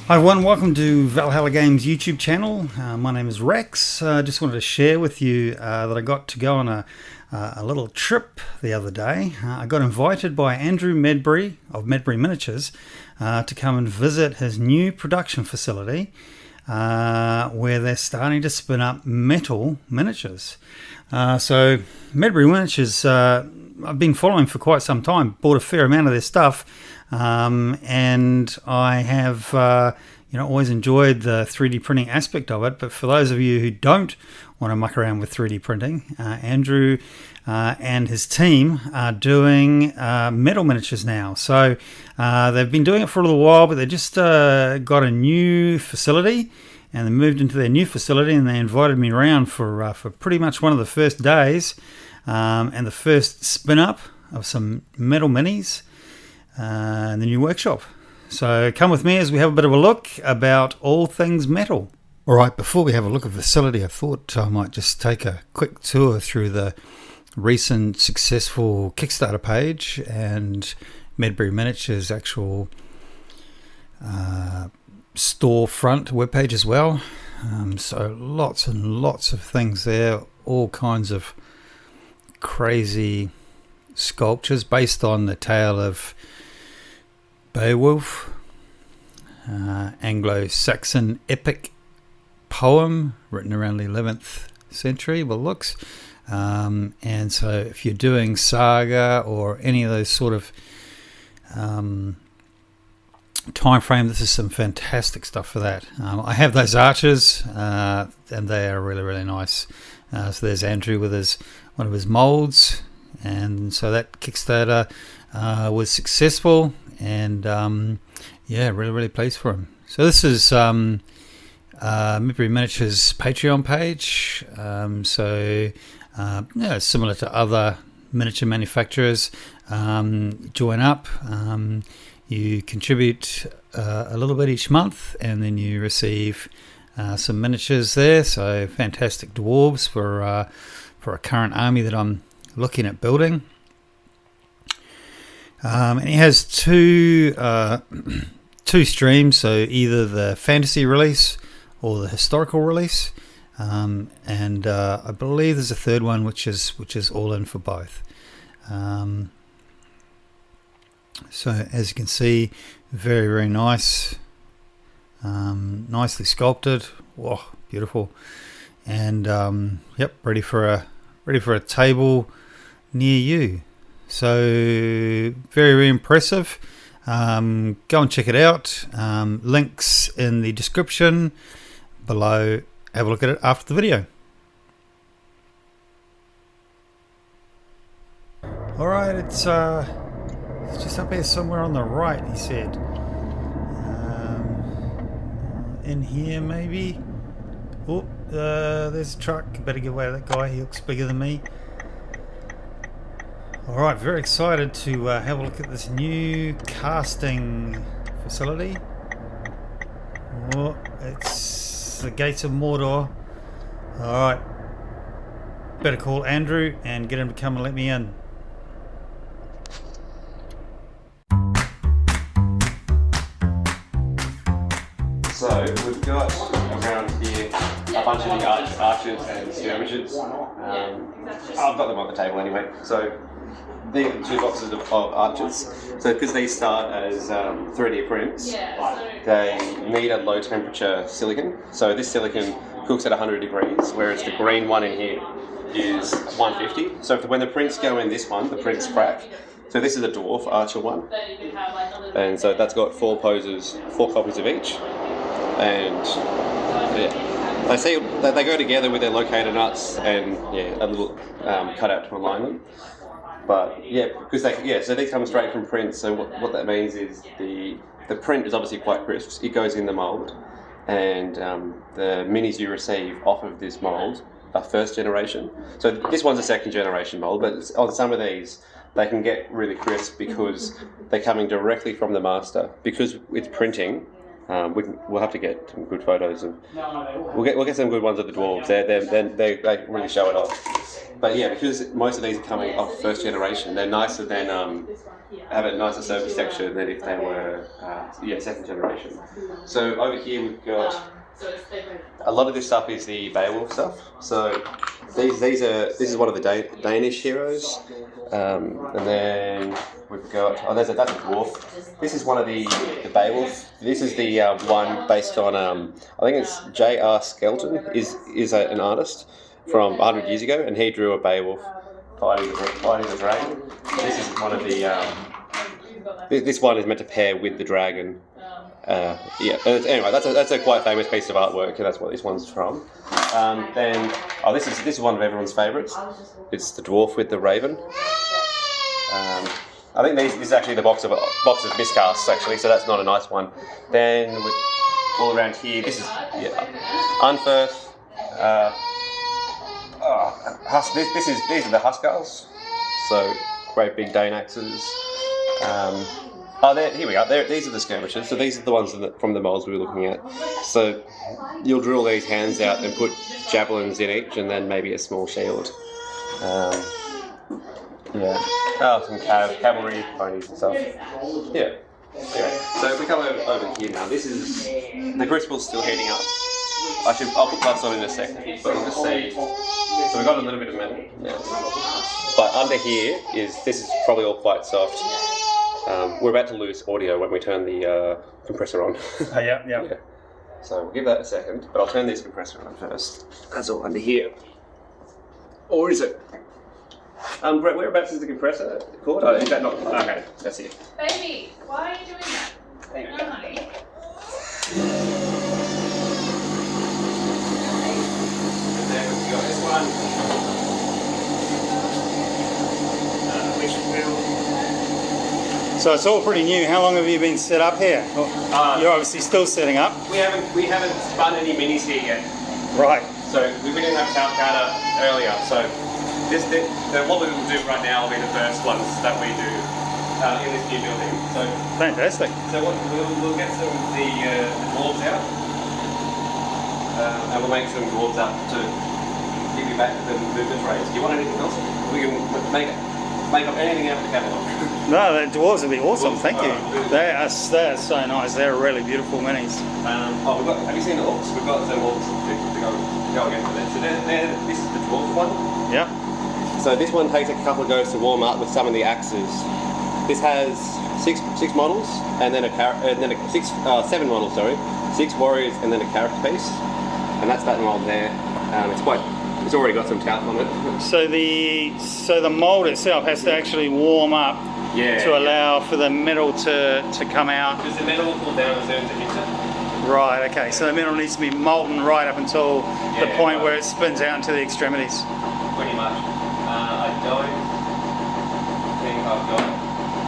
Hi everyone, welcome to Valhalla Games YouTube channel. My name is Rex. Just wanted to share with you that I got to go on a little trip the other day. I got invited by Andrew Medbury of Medbury Miniatures to come and visit his new production facility where they're starting to spin up metal miniatures. So Medbury Miniatures, I've been following for quite some time, bought a fair amount of their stuff. And I have always enjoyed the 3D printing aspect of it. But for those of you who don't want to muck around with 3D printing, Andrew and his team are doing metal miniatures now. So they've been doing it for a little while, but they just got a new facility, and they moved into their new facility, and they invited me around for pretty much one of the first days and the first spin up of some metal minis in the new workshop. So come with me as we have a bit of a look about all things metal. Alright, before we have a look at the facility, I thought I might just take a quick tour through the recent successful Kickstarter page and Medbury Miniatures actual storefront webpage as well. So lots and lots of things there, all kinds of crazy sculptures based on the tale of Beowulf, Anglo-Saxon epic poem written around the 11th century, well, looks. And so if you're doing saga or any of those sort of time frame, this is some fantastic stuff for that. I have those archers, and they are really, really nice. So there's Andrew with one of his molds, and so that Kickstarter was successful. And really, really pleased for him. So this is Medbury Miniatures Patreon page. Similar to other miniature manufacturers, join up. You contribute a little bit each month, and then you receive some miniatures there. So fantastic dwarves for a current army that I'm looking at building. And he has two streams, so either the fantasy release or the historical release, and I believe there's a third one which is all in for both. So as you can see, very, very nice, nicely sculpted. Whoa, beautiful, and ready for a table near you. So very, very impressive. Go and check it out. Links in the description below. Have a look at it after the video. Alright, it's just up here somewhere on the right, he said. In here maybe. Oh, there's a truck. Better get away with that guy. He looks bigger than me. Alright, very excited to have a look at this new casting facility. Oh, it's the gates of Mordor. Alright, better call Andrew and get him to come and let me in. So we've got around here a bunch of the archers and skirmishers. I've got them on the table anyway. So these are two boxes of archers. So because these start as 3D prints, they need a low temperature silicon. So this silicon cooks at 100 degrees, whereas the green one in here is 150. So when the prints go in this one, the prints crack. So this is a dwarf archer one. And so that's got 4 poses, 4 copies of each. And yeah, they go together with their locator nuts and a little cutout to align them. But yeah, because so they come straight from print. So what that means is the print is obviously quite crisp. It goes in the mold, and the minis you receive off of this mold are first generation. So this one's a second generation mold, but on some of these they can get really crisp because they're coming directly from the master. Because it's printing, we'll have to get some good photos, and we'll get some good ones of the dwarves. They really show it off. But yeah, because most of these are coming off first generation, they're nicer than have a nicer surface texture than if they were, second generation. So over here we've got a lot of this stuff is the Beowulf stuff. So this is one of the Danish heroes, and then we've got that's a dwarf. This is one of the Beowulf. This is the one based on I think it's J.R. Skelton is an artist from 100 years ago, and he drew a Beowulf fighting the dragon. This is one of the this one is meant to pair with the dragon. Anyway, that's a quite famous piece of artwork, and that's what this one's from. This is one of everyone's favourites. It's the dwarf with the raven. I think this is actually the box of miscasts, actually, so that's not a nice one. Then all around here, this is Unferth. These are the Huskars, so great big Dane axes. Here we go. These are the skirmishers. So these are the ones from the molds we were looking at. So you'll drill these hands out and put javelins in each, and then maybe a small shield. Some cavalry ponies and stuff. Yeah. Anyway, so if we come over here now, this is the crucible's still heating up. I'll put gloves on in a second, but we'll just see. So we've got a little bit of metal. Yeah. But under here this is probably all quite soft. We're about to lose audio when we turn the compressor on. Yeah. So we'll give that a second, but I'll turn this compressor on first. That's all under here. Or is it? Brett, whereabouts is the compressor cord? Oh, is that not? Okay, that's it. Baby, why are you doing that? There we No, honey. And then we've got this one. Which will. So it's all pretty new. How long have you been set up here? You're obviously still setting up. We haven't spun any minis here yet. Right. So we didn't have towel counter earlier. So what we will do right now will be the first ones that we do in this new building. So Fantastic. So we'll get some of the dwarves out, and we'll make some dwarves up to give you back the movement rates. Do you want anything else? We can make up anything out of the catalogue. No, the dwarves would be awesome. Thank you. They are so nice. They're really beautiful minis. Have you seen the orcs? We've got some orcs to go again for that. So this is the dwarf one. Yeah. So this one takes a couple of goes to warm up with some of the axes. This has six models, and then seven models. Sorry, 6 warriors, and then a character piece, and that's that mold there. It's already got some talc on it. So the mold itself has to actually warm up to allow for the metal to come out. Because the metal will cool down as soon as it hits it. Right. Okay. So the metal needs to be molten right up until the point where it spins out into the extremities. Pretty much. I don't think I've got.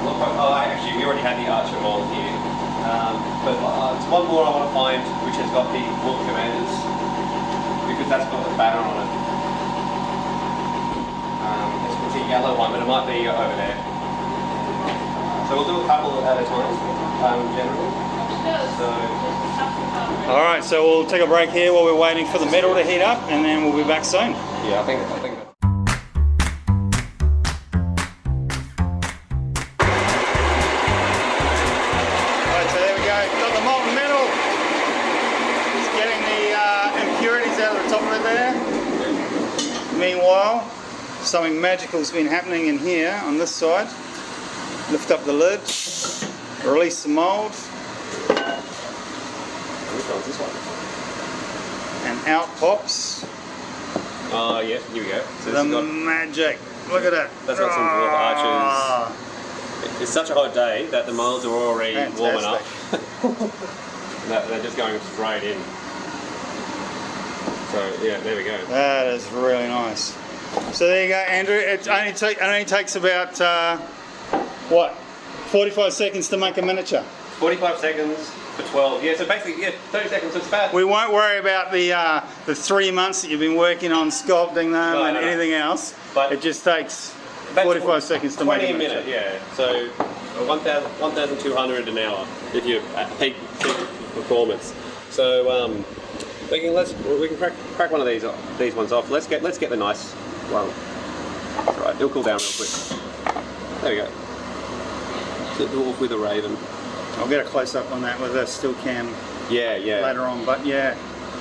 Actually, we already had the Archer mold here. But it's one more I want to find which has got the Wolf Commanders, because that's got the banner on it. It's a yellow one, but it might be over there. So we'll do a couple at a time, generally. All right. So we'll take a break here while we're waiting for the metal to heat up, and then we'll be back soon. Yeah, I think. Meanwhile, something magical's been happening in here on this side. Lift up the lid, release the mould, Which one's this one? and out pops Oh yeah, here we go. So the magic. Look at it. That's got some dwarf archers. It's such a hot day that the moulds are already warming up. They're just going straight in. So yeah, there we go. That is really nice. So there you go, Andrew. It only takes about 45 seconds to make a miniature. 45 seconds for 12. Yeah, so basically, 30 seconds. So it's about. We won't worry about the 3 months that you've been working on sculpting them anything else. But it just takes 45 seconds to make a miniature. 20 minutes, yeah. So 1,200 an hour if you're at peak performance. So we can crack one of these ones off. Let's get the nice one. That's right. It'll cool down real quick. There we go. The dwarf with a raven. I'll get a close up on that with a still cam Yeah. later on. But yeah,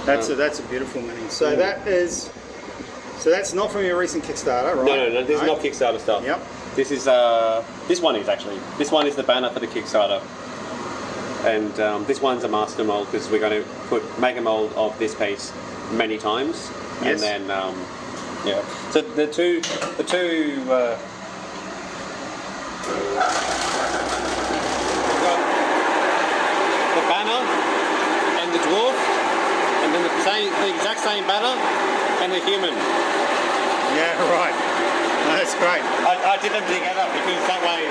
that's a beautiful mini. So that's not from your recent Kickstarter, right? No. This is not Kickstarter stuff. Yep. This is this one is actually. This one is the banner for the Kickstarter. And this one's a master mold because we're going to make a mold of this piece many times, Yes. and then yeah. So the two the banner and the dwarf, and then the exact same banner and the human. Yeah, right. No, that's great. I did them together because that way.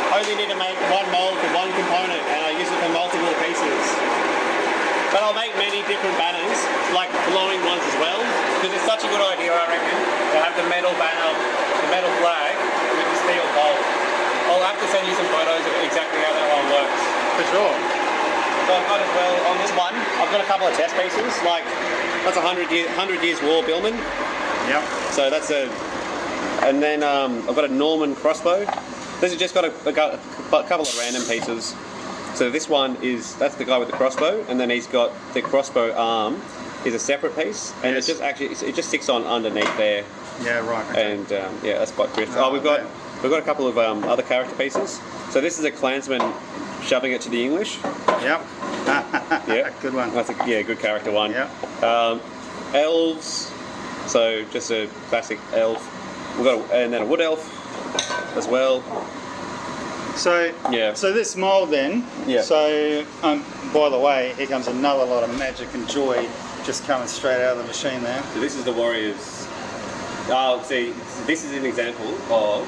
I only need to make one mold for one component and I use it for multiple pieces. But I'll make many different banners, like glowing ones as well, because it's such a good idea, I reckon, to have the metal banner, the metal flag with the steel bolt. I'll have to send you some photos of exactly how that one works. For sure. So I've got as well, on this one, I've got a couple of test pieces, like that's a 100 years war Billman. Yep. So that's and then I've got a Norman crossbow. This has just got a couple of random pieces. So this one that's the guy with the crossbow, and then he's got the crossbow arm is a separate piece, and Yes. it just sticks on underneath there. Yeah, right. Okay. And yeah, that's quite crisp. Oh, We've got a couple of other character pieces. So this is a Klansman shoving it to the English. Yep. Yeah, Good one. That's a good character one. Yeah. Elves. So just a classic elf. And then a wood elf as well. So Yeah. So this mold then. Yeah. So by the way, here comes another lot of magic and joy just coming straight out of the machine there. So this is the Warriors. Oh, see, this is an example of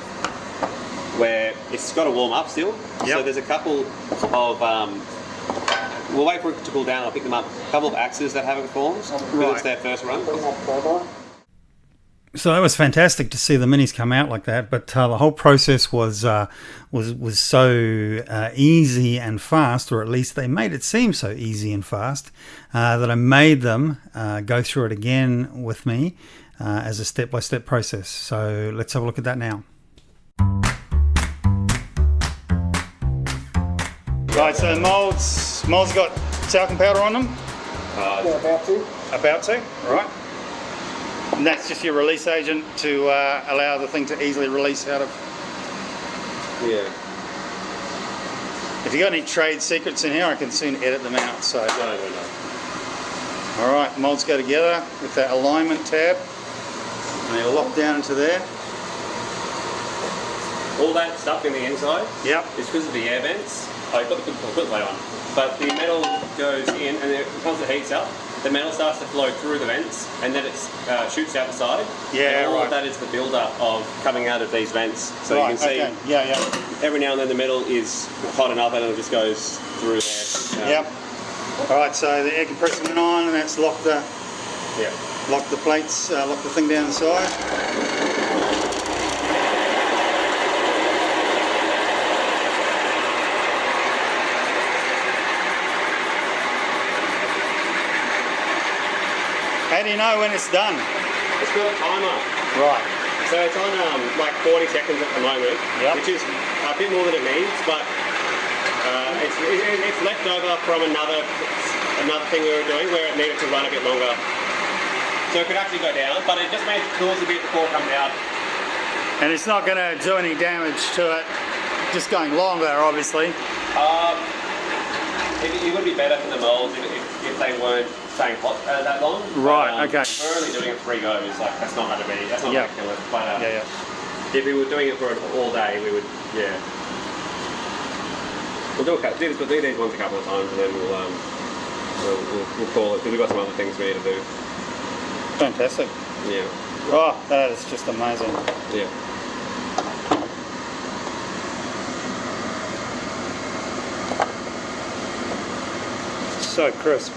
where it's got to warm up still. Yep. So there's a couple of we'll wait for it to cool down. I'll pick them up. A couple of axes that haven't formed because it's their first run. So that was fantastic to see the minis come out like that, but the whole process was so easy and fast, or at least they made it seem so easy and fast, that I made them go through it again with me as a step-by-step process. So let's have a look at that now. Right, so the molds got talcum powder on them? About to, right. And that's just your release agent to allow the thing to easily release out of. Yeah. If you got any trade secrets in here, I can soon edit them out. So. No. All right, molds go together with that alignment tab, and they're locked down into there. All that stuff in the inside. Yep. It's because of the air vents. I'll put the light on. But the metal goes in, and once it heats up, the metal starts to flow through the vents, and then it shoots out the side. Yeah, and all right. of that is the build-up of coming out of these vents. So Right, you can see okay. Yeah. every now and then the metal is hot enough, and it just goes through there. Yep. All right, so the air compressor went on, and that's locked the plates, locked the thing down the side. How do you know when it's done? It's got a timer. Right. So it's on like 40 seconds at the moment, Yep. which is a bit more than it needs, but it's left over from another thing we were doing where it needed to run a bit longer. So it could actually go down, but it just made it cools a bit before it comes out. And it's not going to do any damage to it, just going longer, obviously. It would be better for the molds if they weren't staying hot that long. Right, okay. We're only doing it 3 goes, like that's not going to kill it. But Yeah. if we were doing it for all day, we would, yeah. We'll do these ones a couple of times, and then we'll call it, because we've got some other things we need to do. Fantastic. Yeah. Oh, that is just amazing. Yeah. So crisp.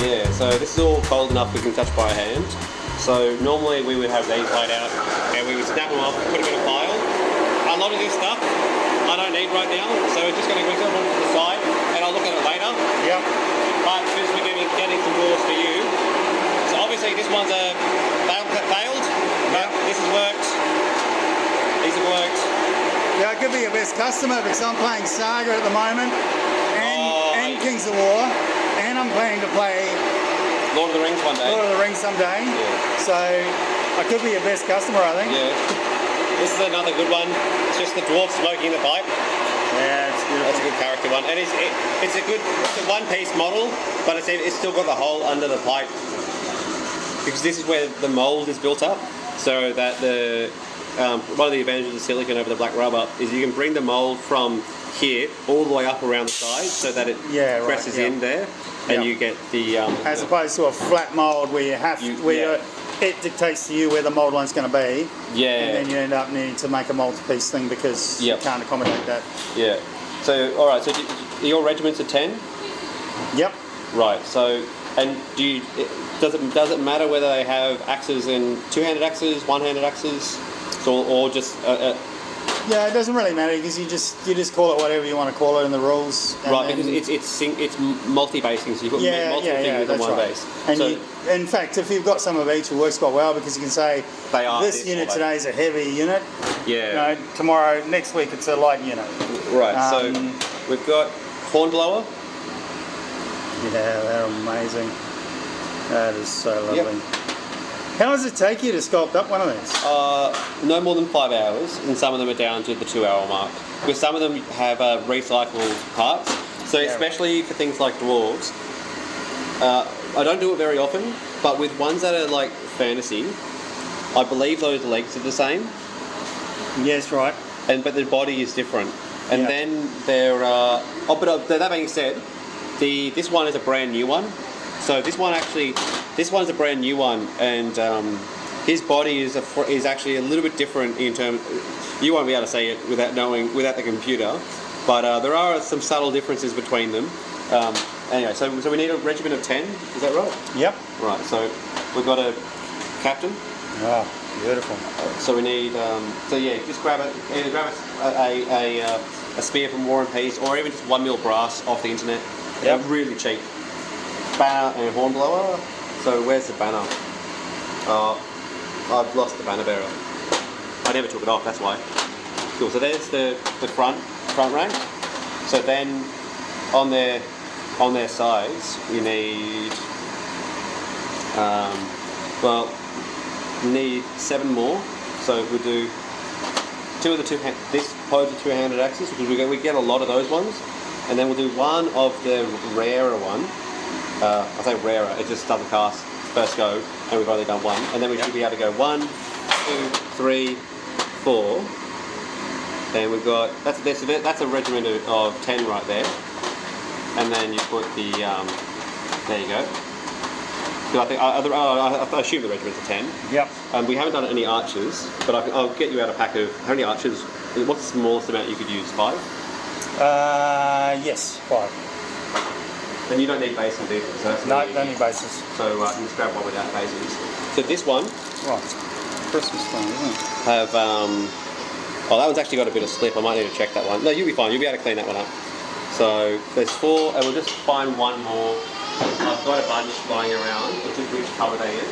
Yeah, so this is all cold enough we can touch by hand. So normally we would have these laid out and we would snap them off, put them in a pile. A lot of this stuff I don't need right now, so we're just going to go to the side and I'll look at it later. Yep. But since we're getting some drawers for you, so obviously this one's a failed. But this has worked. These have worked. Yeah, I could be your best customer because I'm playing Saga at the moment and Kings of War, and I'm planning to play Lord of the Rings one day. Lord of the Rings someday. Yeah. So I could be your best customer, I think. Yeah. This is another good one. It's just the dwarf smoking in the pipe. Yeah, it's beautiful. That's a good character one, and it's a one-piece model, but it's still got the hole under the pipe because this is where the mold is built up. So that one of the advantages of silicon over the black rubber is you can bring the mold from here all the way up around the side, so that it presses in there, and you get the as opposed to a flat mold where you have it dictates to you where the mold line's going to be. Yeah. And then you end up needing to make a multi-piece thing because you can't accommodate that. Yeah. So, all right. So, your regiments are 10. Yep. Right. So, and does it matter whether they have axes and two-handed axes, one-handed axes, or just? Yeah, it doesn't really matter because you just call it whatever you want to call it in the rules. Right, because it's multi-basing, so you put multiple figures in one base. And so, in fact, if you've got some of each, it works quite well because you can say this unit today is a heavy unit. Yeah. Tomorrow, next week, it's a light unit. Right. So we've got Hornblower. Yeah, they're amazing. That is so lovely. Yep. How does it take you to sculpt up one of these? No more than 5 hours, and some of them are down to the 2-hour mark. Because some of them have recycled parts. So especially for things like dwarves, I don't do it very often, but with ones that are like fantasy, I believe those legs are the same. Yes, right. But the body is different. And then there are... that being said, this one is a brand new one. So this one's a brand new one, and his body is actually a little bit different in terms. You won't be able to see it without the computer, but there are some subtle differences between them. Anyway, so we need a regiment of 10. Is that right? Yep. Right. So we've got a captain. Wow, beautiful. So we need. Just grab either grab a spear from War and Peace, or even just 1 mil brass off the internet. They're really cheap. Banner and Hornblower. So where's the banner? I've lost the banner bearer. I never took it off, that's why. Cool, so there's the front rank. So then on their sides you need you need 7 more. So we'll do this pose of two-handed axes, because we get a lot of those ones. And then we'll do one of the rarer one. I say rarer, it just doesn't cast first go, and we've only done one. And then we should be able to go 1, 2, 3, 4. And we've got, that's a regiment of 10 right there. And then you put the, there you go. I think I assume the regiment's a 10. Yep. We haven't done any archers, but I'll get you out a pack of, how many archers, what's the smallest amount you could use? 5? Yes, 5. And you don't need bases, do you? So no, don't need bases. So you just grab one without bases. So this one... Right, it's Christmas time, isn't it? Have, that one's actually got a bit of slip. I might need to check that one. No, you'll be fine. You'll be able to clean that one up. So there's 4, and we'll just find one more. I've got a bunch lying around. Which colour they in?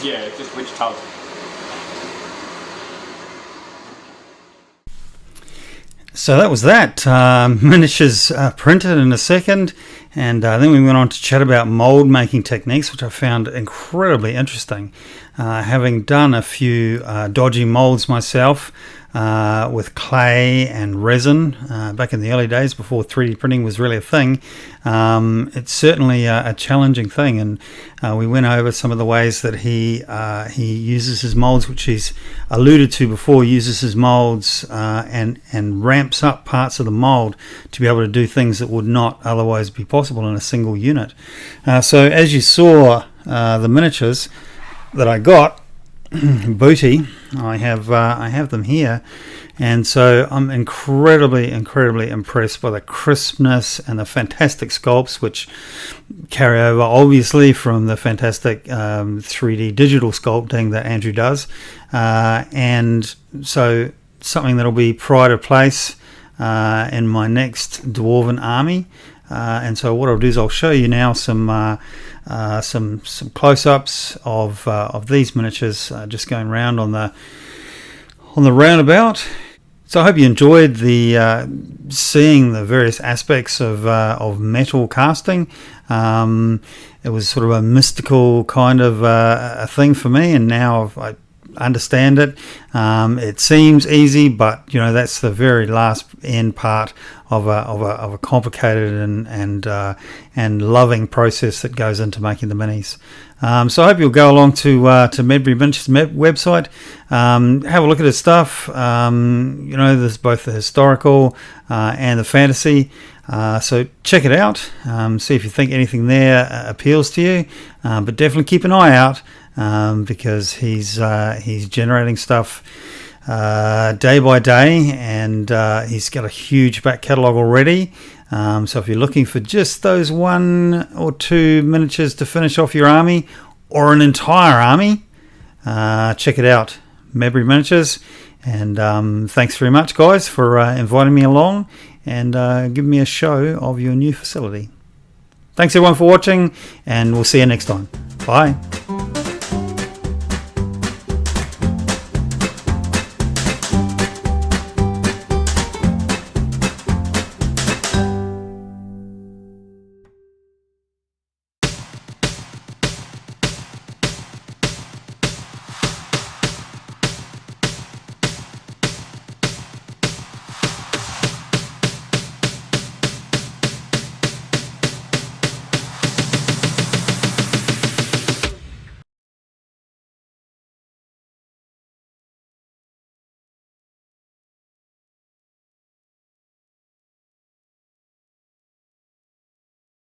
Yeah, just which colour. So that was that. Miniatures printed in a second, and then we went on to chat about mold making techniques, which I found incredibly interesting. Having done a few dodgy molds myself with clay and resin back in the early days before 3D printing was really a thing, it's certainly a challenging thing, and we went over some of the ways that he uses his molds, which he's alluded to before, uses his molds and ramps up parts of the mold to be able to do things that would not otherwise be possible in a single unit. So as you saw, the miniatures that I got, booty, I have them here, and so I'm incredibly impressed by the crispness and the fantastic sculpts, which carry over obviously from the fantastic 3D digital sculpting that Andrew does, and so something that'll be pride of place in my next Dwarven army. And so what I'll do is I'll show you now some close-ups of these miniatures, just going around on the roundabout. So I hope you enjoyed the seeing the various aspects of metal casting. It was sort of a mystical kind of a thing for me, and now I understand it. It seems easy, but that's the very last end part of a complicated and loving process that goes into making the minis. So I hope you'll go along to Medbury Miniatures website, have a look at his stuff. There's both the historical and the fantasy. So check it out. See if you think anything there appeals to you. But definitely keep an eye out, because he's generating stuff day by day, and he's got a huge back catalogue already. So if you're looking for just those 1 or 2 miniatures to finish off your army, or an entire army, check it out, Medbury Miniatures. And thanks very much, guys, for inviting me along and giving me a show of your new facility. Thanks everyone for watching, and we'll see you next time. Bye.